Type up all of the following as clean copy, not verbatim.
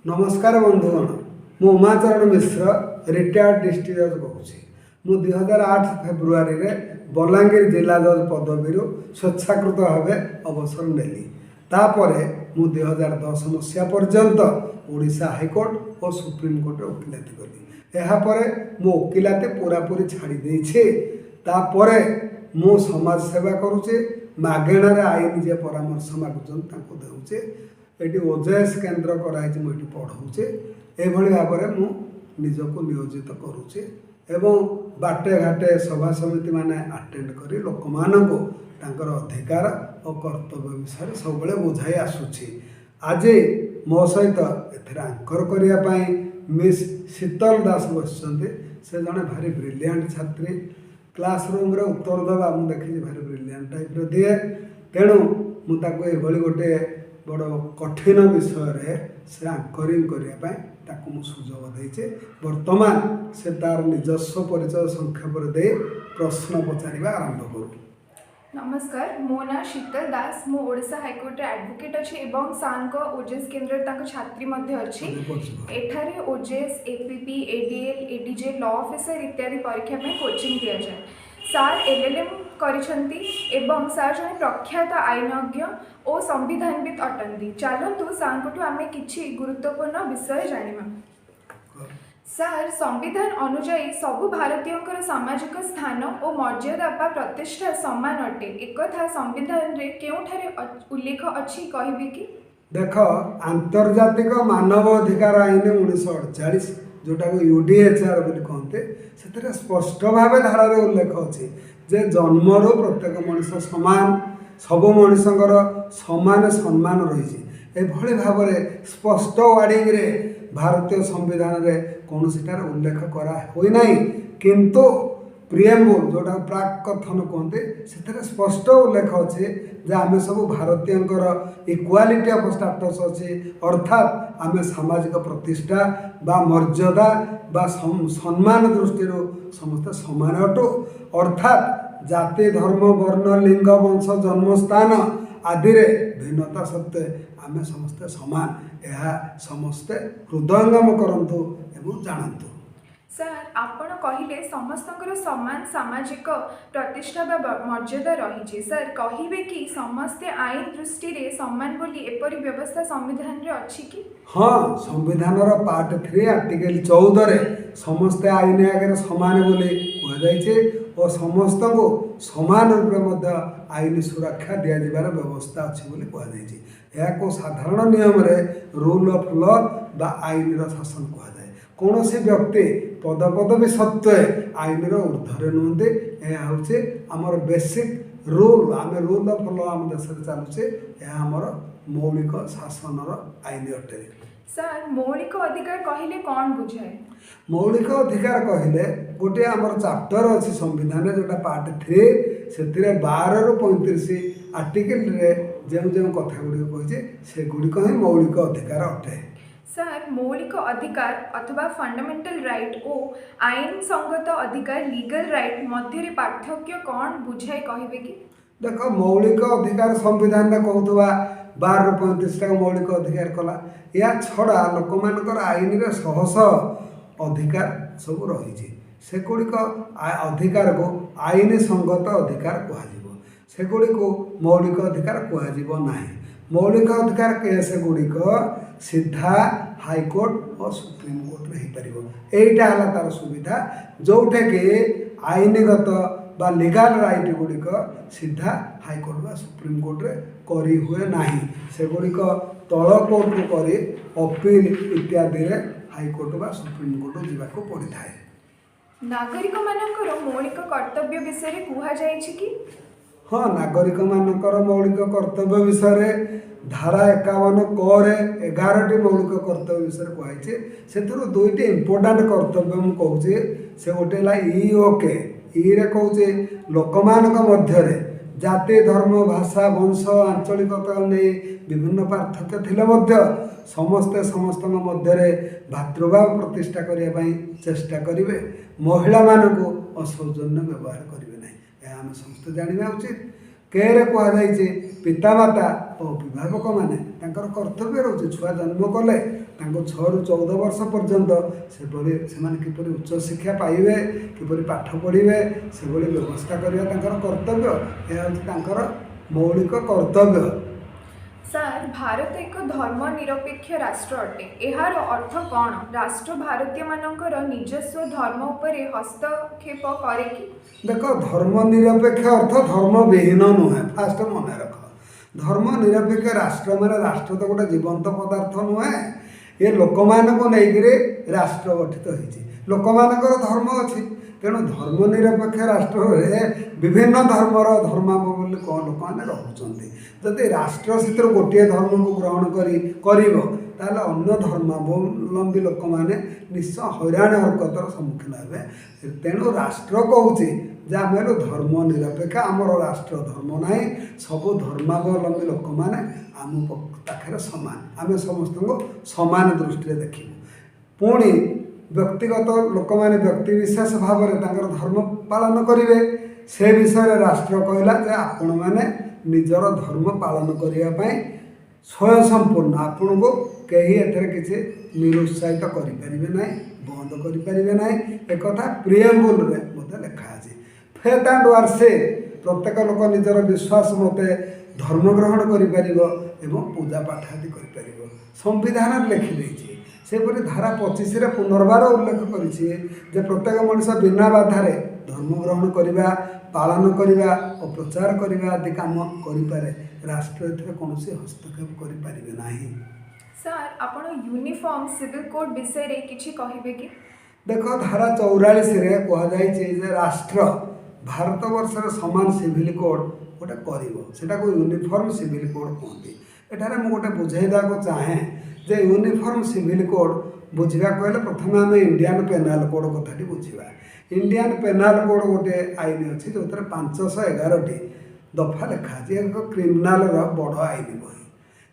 नमस्कार बंधुगण मु उमाचरण मिश्र रिटायर्ड डिस्ट्रिक्ट जज कहूँ मु 2008 फेब्रुआरी रे बलांगीर जिला जज पदवी स्वेच्छाकृत भाव अवसर नेली तापरे मु 2010 मसीहा पर्यंत ओडिशा हाईकोर्ट और सुप्रीमकोर्ट वकिलाती कली यापर मो वकिलाती पूरापूरी छाड़ी देछे तापरे मु समाज सेवा करुचे मागेणार आईन जे परामर्श मागुचन ताको देउचे एटी ओजेएस केन्द्र कराई मुझे पढ़ाऊे ये भाव में मुझको नियोजित करुचे एवं बाटे घाटे सभा समिति माने अटेंड करी लोक मानको तांकर अधिकार और कर्तव्य विषय सब बुझाई आसूची आज मो सहित एथेर आंकर करने मिस शीतल दास बस से जड़े भारी ब्रिलियंट छात्री क्लासरूम रे उत्तर देवा मुझे देखी भारी ब्रिलियंट टाइप दिए तेणु मुझे गोटे बड़ कठिन विषय से आंकरिंग करने सुजोग देचे वर्तमान से तार निजस्व परिचय संक्षेप दे प्रश्न पचार आरंभ करूँ। नमस्कार मो ना शीतल दास मु ओडिशा हाईकोर्ट एडवोकेट अच्छी एवं सान को ओजेएस केन्द्र छात्री अच्छी एठारे OJS APP ADL ADJ law officer इत्यादि परीक्षा में कोचिंग दिया जाए। सार एलएलएम करिसेंती एवं सार जने प्रख्यात आईनज्ञ और संविधानविद अटंती चलतु सार आम कि गुरुत्वपूर्ण विषय जाना। सार संविधान अनुजाई सबु भारतीय सामाजिक स्थान और मर्यादा बा प्रतिष्ठा समान अटे एक संविधान रे केउठारे उल्लेख अच्छी कहबी कि देख आंतर्जातिक मानव अधिकार आईन 1948 जोटा को यूडीएचआर कहते से स्पष्ट भाव धारा उल्लेख अच्छे जे जन्मरू प्रत्येक मनीष सामान सबु मनीषर सामान सम्मान रही भाव में स्पष्ट वार्डिंग रे भारतीय संविधान रे कौन सिटार उल्लेख करा होई नाही किंतु प्रिएम्बुल जोटा प्राक कथन कहते से स्पष्ट उल्लेख अच्छे जे आम सब भारतीय इक्वालिटी ऑफ स्टेटस अच्छे अर्थात आम सामाजिक प्रतिष्ठा बा मर्यादा बा सम्मान दृष्टि समस्त समान अटु अर्थात जाति धर्म वर्ण लिंग वंश जन्मस्थान आदि भिन्नता सत्वे आम समस्ते समान यह समस्ते हृदयंगम करंतु एवं जानतु। सर आपण कहले समस्त समान सामाजिक प्रतिष्ठा मर्यादा रही सर कहिबे कि समस्ते आईन दृष्टि रे समान बोली एपरी व्यवस्था संविधान रे अछि कि हाँ संविधान पार्ट 3 आर्टिकल 14 रे समस्ते आईन आगे समान बोली कह और समस्त को समान रूप में आईन सुरक्षा दि जावर व्यवस्था अच्छी बोली कह को साधारण नियम रे रूल ऑफ लॉ बा आईन शासन कह कौन से व्यक्ति पद पदवी सत्वे आईन ऊर्धरे नुहते यह हूँ आमर बेसिक रूल आम रूल ऑफ लॉ आम देश चलुचे यह आमर मौलिक शासन आईन अटे। सर मौलिक अधिकार कहले कौन बुझाए मौलिक अधिकार कहले गोटे आमर चैप्टर अच्छी संविधान जोटा पार्ट 3 से 12 ରୁ 35 आर्टिकल रे जो जो कथा गुड़िक कही से गुड़िक ही मौलिक अधिकार अटे। सर मौलिक अधिकार अथवा फंडामेंटल राइट और आईन संगत अधिकार लीगल राइट मध्य पार्थक्य कौन बुझाई कहबे कि देख मौलिक अधिकार संविधान में कहूबा 12 ରୁ 35 टा मौलिक अधिकार कला या छड़ा लोक मान आईन रे शह शह अधिकार सब रही से गुड़िक अधिकार को आईन संगत अधिकार कह से गुड़िक मौलिक अधिकार कह मौलिक अधिकार केस गुड़िक सीधा हाईकोर्ट और सुप्रीमकोर्ट में हो पार है तार सुविधा जोटा कि आईनगत बा लीगल राइट गुड़िक सीधा हाईकोर्ट बा सुप्रीमकोर्ट रे करी हुए नाही से गुड़िक तल कोर्ट को करी अपील इत्यादि रे हाईकोर्ट बा सुप्रीमकोर्ट जावाक पड़ता है। नागरिक मानकर मौलिक कर्तव्य विषय कहा जाए कि हाँ नागरिक मानकर मौलिक कर्तव्य विषय धारा 51 क 11टी मौलिक कर्तव्य विषय कहुचे से दुईटी इम्पोर्टाट कर्तव्य मुझे कहूचे से गोटे ई ओके रे कहूचे लोक मध्य जाति धर्म भाषा वंश आंचलिकता नहीं विभिन्न पार्थक्य थिले समस्ते समस्त मध्य भातृभाव प्रतिष्ठा करने चेष्टा करेंगे महिला मानू असौजन्य व्यवहार करेंगे ना यह आम समस्त जाना उचित के कहुई ପିତାମାତା ଓ ଅଭିଭାବକ ମାନେ ତାଙ୍କର କର୍ତ୍ତବ୍ୟ ରହୁଛି ଛୁଆ ଜନ୍ମ କଲେ ତାଙ୍କୁ 6ରୁ 14 ବର୍ଷ ପର୍ଯ୍ୟନ୍ତ ସେମାନେ କିପରି ଉଚ୍ଚଶିକ୍ଷା ପାଇବେ, କିପରି ପାଠ ପଢ଼ିବେ, ସେଭଳି ବ୍ୟବସ୍ଥା କରିବା ତାଙ୍କର କର୍ତ୍ତବ୍ୟ। ଏହା ହେଉଛି ତାଙ୍କର ମୌଳିକ କର୍ତ୍ତବ୍ୟ। ସାର୍, ଭାରତ ଏକ ଧର୍ମ ନିରପେକ୍ଷ ରାଷ୍ଟ୍ର ଅଟେ। ଏହାର ଅର୍ଥ କ'ଣ? ରାଷ୍ଟ୍ର ଭାରତୀୟମାନଙ୍କର ନିଜସ୍ୱ ଧର୍ମ ଉପରେ ହସ୍ତକ୍ଷେପ କରେ କି? ଦେଖ, ଧର୍ମ ନିରପେକ୍ଷ ଅର୍ଥ ଧର୍ମବିହୀନ ନୁହେଁ। ଫାଷ୍ଟ ମନେ ରଖ, ଧର୍ମ ନିରପେକ୍ଷ ରାଷ୍ଟ୍ର ମାନେ ରାଷ୍ଟ୍ର ତ ଗୋଟେ ଜୀବନ୍ତ ପଦାର୍ଥ ନୁହେଁ। ଏ ଲୋକମାନଙ୍କୁ ନେଇକରି ରାଷ୍ଟ୍ର ଗଠିତ ହେଇଛି। ଲୋକମାନଙ୍କର ଧର୍ମ ଅଛି, ତେଣୁ ଧର୍ମ ନିରପେକ୍ଷ ରାଷ୍ଟ୍ରରେ ବିଭିନ୍ନ ଧର୍ମର ଧର୍ମାବଲମ୍ବୀ ଲୋକମାନେ ରହୁଛନ୍ତି। ଯଦି ରାଷ୍ଟ୍ର ସେଥିରୁ ଗୋଟିଏ ଧର୍ମକୁ ଗ୍ରହଣ କରିବ ତାହେଲେ ଅନ୍ୟ ଧର୍ମାବଲମ୍ବୀ ଲୋକମାନେ ନିଶ୍ଚୟ ହଇରାଣ ହରକତର ସମ୍ମୁଖୀନ ହେବେ। ତେଣୁ ରାଷ୍ଟ୍ର କହୁଛି ଯେ ଆମେ ହେଲୁ ଧର୍ମ ନିରପେକ୍ଷ, ଆମର ରାଷ୍ଟ୍ର ଧର୍ମ ନାହିଁ, ସବୁ ଧର୍ମାବଲମ୍ବୀ ଲୋକମାନେ ଆମ ପାଖରେ ସମାନ, ଆମେ ସମସ୍ତଙ୍କୁ ସମାନ ଦୃଷ୍ଟିରେ ଦେଖିବୁ। ପୁଣି ବ୍ୟକ୍ତିଗତ ଲୋକମାନେ ବ୍ୟକ୍ତିବିଶେଷ ଭାବରେ ତାଙ୍କର ଧର୍ମ ପାଳନ କରିବେ। ସେ ବିଷୟରେ ରାଷ୍ଟ୍ର କହିଲା ଯେ ଆପଣମାନେ ନିଜର ଧର୍ମ ପାଳନ କରିବା ପାଇଁ ସ୍ୱୟଂ ସମ୍ପୂର୍ଣ୍ଣ, ଆପଣଙ୍କୁ କେହି ଏଥିରେ କିଛି ନିରୁତ୍ସାହିତ କରିପାରିବେ ନାହିଁ, ବନ୍ଦ କରିପାରିବେ ନାହିଁ। ଏକଥା ପ୍ରିଏମ୍ବୁଲରେ ମଧ୍ୟ ଲେଖା ଅଛି। ଫେଥ୍ ଆଣ୍ଡ ୱାର୍ସିପ୍, ପ୍ରତ୍ୟେକ ଲୋକ ନିଜର ବିଶ୍ୱାସ ମତେ ଧର୍ମ ଗ୍ରହଣ କରିପାରିବ ଏବଂ ପୂଜା ପାଠ ଆଦି କରିପାରିବ, ସମ୍ବିଧାନରେ ଲେଖିଦେଇଛି। ସେପରି ଧାରା 25ରେ ପୁନର୍ବାର ଉଲ୍ଲେଖ କରିଛି ଯେ ପ୍ରତ୍ୟେକ ମଣିଷ ବିନା ବାଧାରେ ଧର୍ମ ଗ୍ରହଣ କରିବା, ପାଳନ କରିବା ଓ ପ୍ରଚାର କରିବା ଆଦି କାମ କରିପାରେ। ରାଷ୍ଟ୍ର ଏଥିରେ କୌଣସି ହସ୍ତକ୍ଷେପ କରିପାରିବେ ନାହିଁ। ସାର୍, ଆପଣ ୟୁନିଫର୍ମ ସିଭିଲ କୋଡ୍ ବିଷୟରେ କିଛି କହିବେ କି? ଦେଖ, ଧାରା 44ରେ କୁହାଯାଇଛି ଯେ ରାଷ୍ଟ୍ର ଭାରତବର୍ଷରେ ସମାନ ସିଭିଲ କୋଡ୍ ଗୋଟେ କରିବ, ସେଟାକୁ ୟୁନିଫର୍ମ ସିଭିଲ କୋଡ୍ କୁହନ୍ତି। ଏଠାରେ ମୁଁ ଗୋଟେ ବୁଝେଇ ଦେବାକୁ ଚାହେଁ ଯେ ୟୁନିଫର୍ମ ସିଭିଲ କୋଡ୍ ବୁଝିବାକୁ ହେଲେ ପ୍ରଥମେ ଆମେ ଇଣ୍ଡିଆନ୍ ପେନାଲ କୋଡ୍ କଥାଟି ବୁଝିବା। ଇଣ୍ଡିଆନ୍ ପେନାଲ କୋଡ୍ ଗୋଟିଏ ଆଇନ ଅଛି ଯେଉଁଥିରେ 511ଟି ଦଫା ଲେଖା ଅଛି। ଏକ କ୍ରିମିନାଲର ବଡ଼ ଆଇନ ବହି।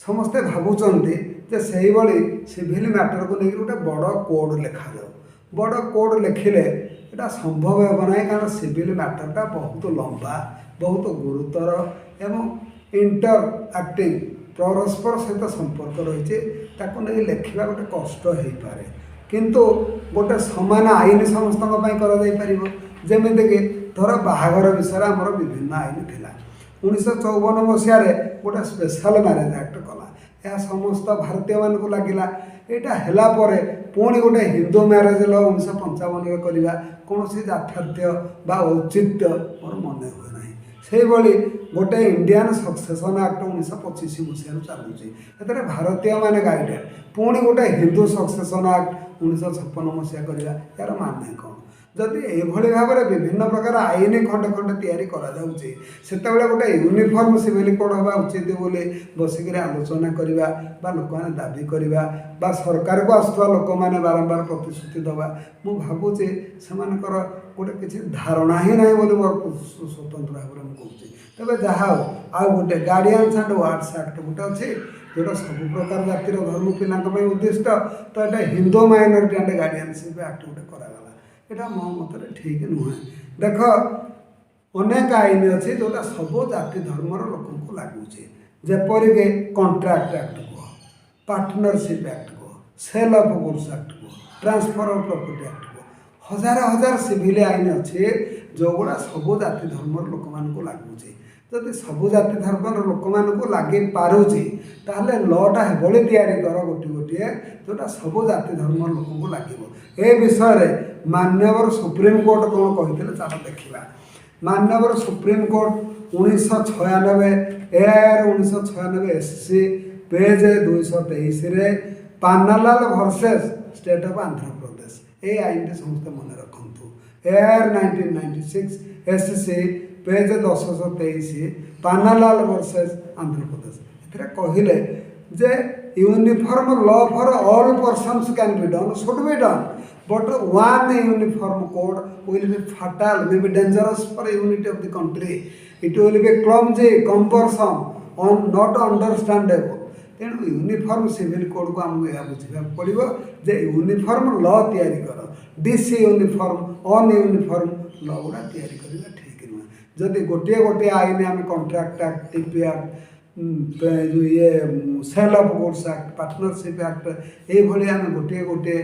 ସମସ୍ତେ ଭାବୁଛନ୍ତି ଯେ ସେଇଭଳି ସିଭିଲ ମ୍ୟାଟରକୁ ନେଇକି ଗୋଟେ ବଡ଼ କୋଡ୍ ଲେଖାଯାଉ। ବଡ଼ କୋଡ୍ ଲେଖିଲେ ଏଇଟା ସମ୍ଭବ ହେବ ନାହିଁ, କାରଣ ସିଭିଲ ମ୍ୟାଟରଟା ବହୁତ ଲମ୍ବା, ବହୁତ ଗୁରୁତର ଏବଂ ଇଣ୍ଟର ଆକ୍ଟିଂ, ପରସ୍ପର ସହିତ ସମ୍ପର୍କ ରହିଛି। ତାକୁ ନେଇ ଲେଖିବା ଗୋଟେ କଷ୍ଟ ହେଇପାରେ, କିନ୍ତୁ ଗୋଟେ ସମାନ ଆଇନ ସମସ୍ତଙ୍କ ପାଇଁ କରାଯାଇପାରିବ। ଯେମିତିକି ଧର ବାହାଘର ବିଷୟରେ ଆମର ବିଭିନ୍ନ ଆଇନ ଥିଲା। 1954 ମସିହାରେ ଗୋଟେ ସ୍ପେଶାଲ ମ୍ୟାରେଜ ଆକ୍ଟ କଲା, ଏହା ସମସ୍ତ ଭାରତୀୟମାନଙ୍କୁ ଲାଗିଲା। ଏଇଟା ହେଲା ପରେ ପୁଣି ଗୋଟେ ହିନ୍ଦୁ ମ୍ୟାରେଜ ଲ 1955ରେ କରିବା କୌଣସି ଯାଥାର୍ଥ୍ୟ ବା ଔଚିତ୍ୟ ମୋର ମନେ ହୁଏ ନାହିଁ। ସେଇଭଳି ଗୋଟେ ଇଣ୍ଡିଆନ୍ ସକ୍ସେସନ୍ ଆକ୍ଟ 1925 ମସିହାରୁ ଚାଲୁଛି, ସେଥିରେ ଭାରତୀୟମାନେ ଗାଇଡେଡ୍। ପୁଣି ଗୋଟେ ହିନ୍ଦୁ ସକ୍ସେସନ୍ ଆକ୍ଟ 1956 ମସିହା କରିବା, ଏହାର ମାନେ କ'ଣ? ଯଦି ଏଇଭଳି ଭାବରେ ବିଭିନ୍ନ ପ୍ରକାର ଆଇନ ଖଣ୍ଡେ ଖଣ୍ଡେ ତିଆରି କରାଯାଉଛି, ସେତେବେଳେ ଗୋଟେ ୟୁନିଫର୍ମ ସିଭିଲ କୋଡ୍ ହେବା ଉଚିତ ବୋଲି ବସିକରି ଆଲୋଚନା କରିବା ବା ଲୋକମାନେ ଦାବି କରିବା ବା ସରକାରକୁ ଆସୁଥିବା ଲୋକମାନେ ବାରମ୍ବାର ପ୍ରତିଶ୍ରୁତି ଦେବା, ମୁଁ ଭାବୁଛି ସେମାନଙ୍କର ଗୋଟେ କିଛି ଧାରଣା ହିଁ ନାହିଁ ବୋଲି ମୋର ସ୍ୱତନ୍ତ୍ର ଭାବରେ ମୁଁ କହୁଛି। ତେବେ ଯାହା ହେଉ, ଆଉ ଗୋଟେ ଗାର୍ଡ଼ିଆନ୍ସ ଆଣ୍ଡ ୱାର୍ଡସ୍ ଆକ୍ଟ ଗୋଟେ ଅଛି ଯେଉଁଟା ସବୁ ପ୍ରକାର ଜାତିର ଧର୍ମ ପିଲାଙ୍କ ପାଇଁ ଉଦ୍ଦିଷ୍ଟ। ତ ଏଇଟା ହିନ୍ଦୁ ମାଇନରିଟି ଆଣ୍ଡ ଗାର୍ଡ଼ିଆନସିପ୍ ଆକ୍ଟ ଗୋଟେ କରାଗଲା। ଏଇଟା ମୋ ମତରେ ଠିକ୍ ନୁହେଁ। ଦେଖ, ଅନେକ ଆଇନ ଅଛି ଯେଉଁଟା ସବୁ ଜାତି ଧର୍ମର ଲୋକଙ୍କୁ ଲାଗୁଛି। ଯେପରିକି କଣ୍ଟ୍ରାକ୍ଟ ଆକ୍ଟ କୁହ, ପାର୍ଟନରସିପ୍ ଆକ୍ଟ କୁହ, ସେଲ୍ ଅଫ୍ ଗୁଡ୍ସ ଆକ୍ଟ କୁହ, ଟ୍ରାନ୍ସଫର ଅଫ୍ ପ୍ରପର୍ଟି ଆକ୍ଟ କୁହ, ହଜାର ହଜାର ସିଭିଲ ଆଇନ ଅଛି ଯେଉଁଗୁଡ଼ା ସବୁ ଜାତି ଧର୍ମର ଲୋକମାନଙ୍କୁ ଲାଗୁଛି। ଯଦି ସବୁ ଜାତି ଧର୍ମର ଲୋକମାନଙ୍କୁ ଲାଗିପାରୁଛି ତାହେଲେ ଲଟା ଏଭଳି ତିଆରି କର ଗୋଟିଏ ଯେଉଁଟା ସବୁ ଜାତି ଧର୍ମର ଲୋକଙ୍କୁ ଲାଗିବ। ଏ ବିଷୟରେ ମାନ୍ୟବର ସୁପ୍ରିମକୋର୍ଟ କ'ଣ କହିଥିଲେ ଚାଲ ଦେଖିବା। ମାନ୍ୟବର supreme court 1996 AIR 1996 SC page 223ରେ Pannalal versus state of Andhra Pradesh, ଏ ଆଇନଟି ସମସ୍ତେ ମନେ ରଖନ୍ତୁ। AIR 1996 SC page 1023 Pannalal versus Andhra Pradesh. ଏଥିରେ କହିଲେ ଯେ uniform law for all persons can be Don, should be Don, but one uniform code will be fatal, may be dangerous for unity of the country. It will be clumsy, cumbersome, not understandable. ତେଣୁ uniform civil କୋଡ୍କୁ ଆମକୁ ଏହା ବୁଝିବାକୁ ପଡ଼ିବ ଯେ uniform ଲ ତିଆରି କର, dish uniform on uniform ଲ ଗୁଡ଼ା ତିଆରି କରିବା ଠିକ୍ ନୁହେଁ। ଯଦି ଗୋଟିଏ ଆଇନ ଆମେ କଣ୍ଟ୍ରାକ୍ଟ ଆକ୍ଟ, TP ଆକ୍ଟ, जो ये sale of goods act partnership act ये आम गोटे गोटे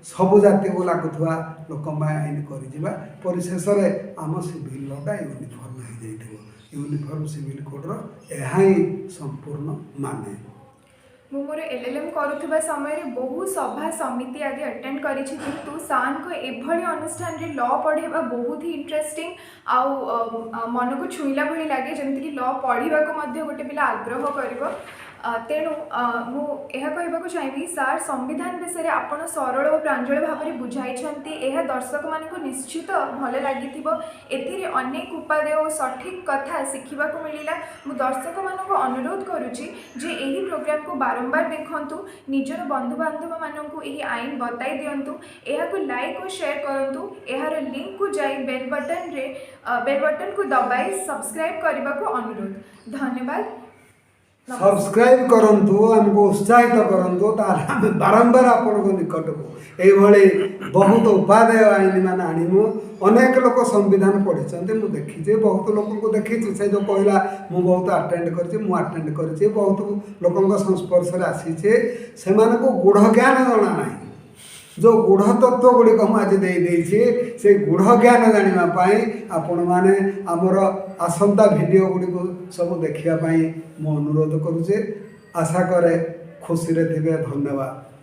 सबु जाति को लगुवा लोक आईन कर शेष में आम सिविल लटा यूनिफर्म हो जाइए यूनिफर्म सिविल कोड्र यह संपूर्ण माने ମୁଁ ମୋର LLM କରୁଥିବା ସମୟରେ ବହୁ ସଭା ସମିତି ଆଦି ଆଟେଣ୍ଡ କରିଛି କିନ୍ତୁ ସାର୍ଙ୍କ ଏଭଳି ଅନୁଷ୍ଠାନରେ ଲ ପଢ଼ାଇବା ବହୁତ ହି ଇଣ୍ଟରେଷ୍ଟିଂ ଆଉ ମନକୁ ଛୁଇଁଲା ଭଳି ଲାଗେ ଯେମିତିକି ଲ ପଢ଼ିବାକୁ ମଧ୍ୟ ଗୋଟେ ପିଲା ଆଗ୍ରହ କରିବ ତେଣୁ ମୁଁ ଏହା କହିବାକୁ ଚାହିଁବି ସାର୍ ସମ୍ବିଧାନ ବିଷୟରେ ଆପଣ ସରଳ ଓ ପ୍ରାଞ୍ଜଳ ଭାବରେ ବୁଝାଇଛନ୍ତି ଏହା ଦର୍ଶକମାନଙ୍କୁ ନିଶ୍ଚିତ ଭଲ ଲାଗିଥିବ ଏଥିରେ ଅନେକ ଉପାଦେୟ ଓ ସଠିକ୍ କଥା ଶିଖିବାକୁ ମିଳିଲା ମୁଁ ଦର୍ଶକମାନଙ୍କୁ ଅନୁରୋଧ କରୁଛି ଯେ ଏହି ପ୍ରୋଗ୍ରାମକୁ ବାରମ୍ବାର ଦେଖନ୍ତୁ ନିଜର ବନ୍ଧୁବାନ୍ଧବମାନଙ୍କୁ ଏହି ଆଇନ ବତାଇ ଦିଅନ୍ତୁ ଏହାକୁ ଲାଇକ୍ ଓ ସେୟାର କରନ୍ତୁ ଏହାର ଲିଙ୍କକୁ ଯାଇ ବେଲ୍ ବଟନକୁ ଦବାଇ ସବସ୍କ୍ରାଇବ୍ କରିବାକୁ ଅନୁରୋଧ ଧନ୍ୟବାଦ सब्सक्राइब करंतु हमको उत्साहित करंतु तार बारंबार आपण निकट को ये बहुत उपादेय आईन मान आणिमु अनेक लोक संविधान पढ़ी मुझे देखी बहुत लोक को देखी से जो कहला मु बहुत अटेंड करटेंड कर बहुत लोक संस्पर्श आसीचे से गूढ़ ज्ञान जना ना जो गूढ़ तत्व गुड़िक मुझे से गूढ़ ज्ञान जानापी आपण मैंने आमर आसंता भिडियो गुड़िक सब देखापी मु अनुरोध करुचे आशा करे खुशी रे थे धन्यवाद।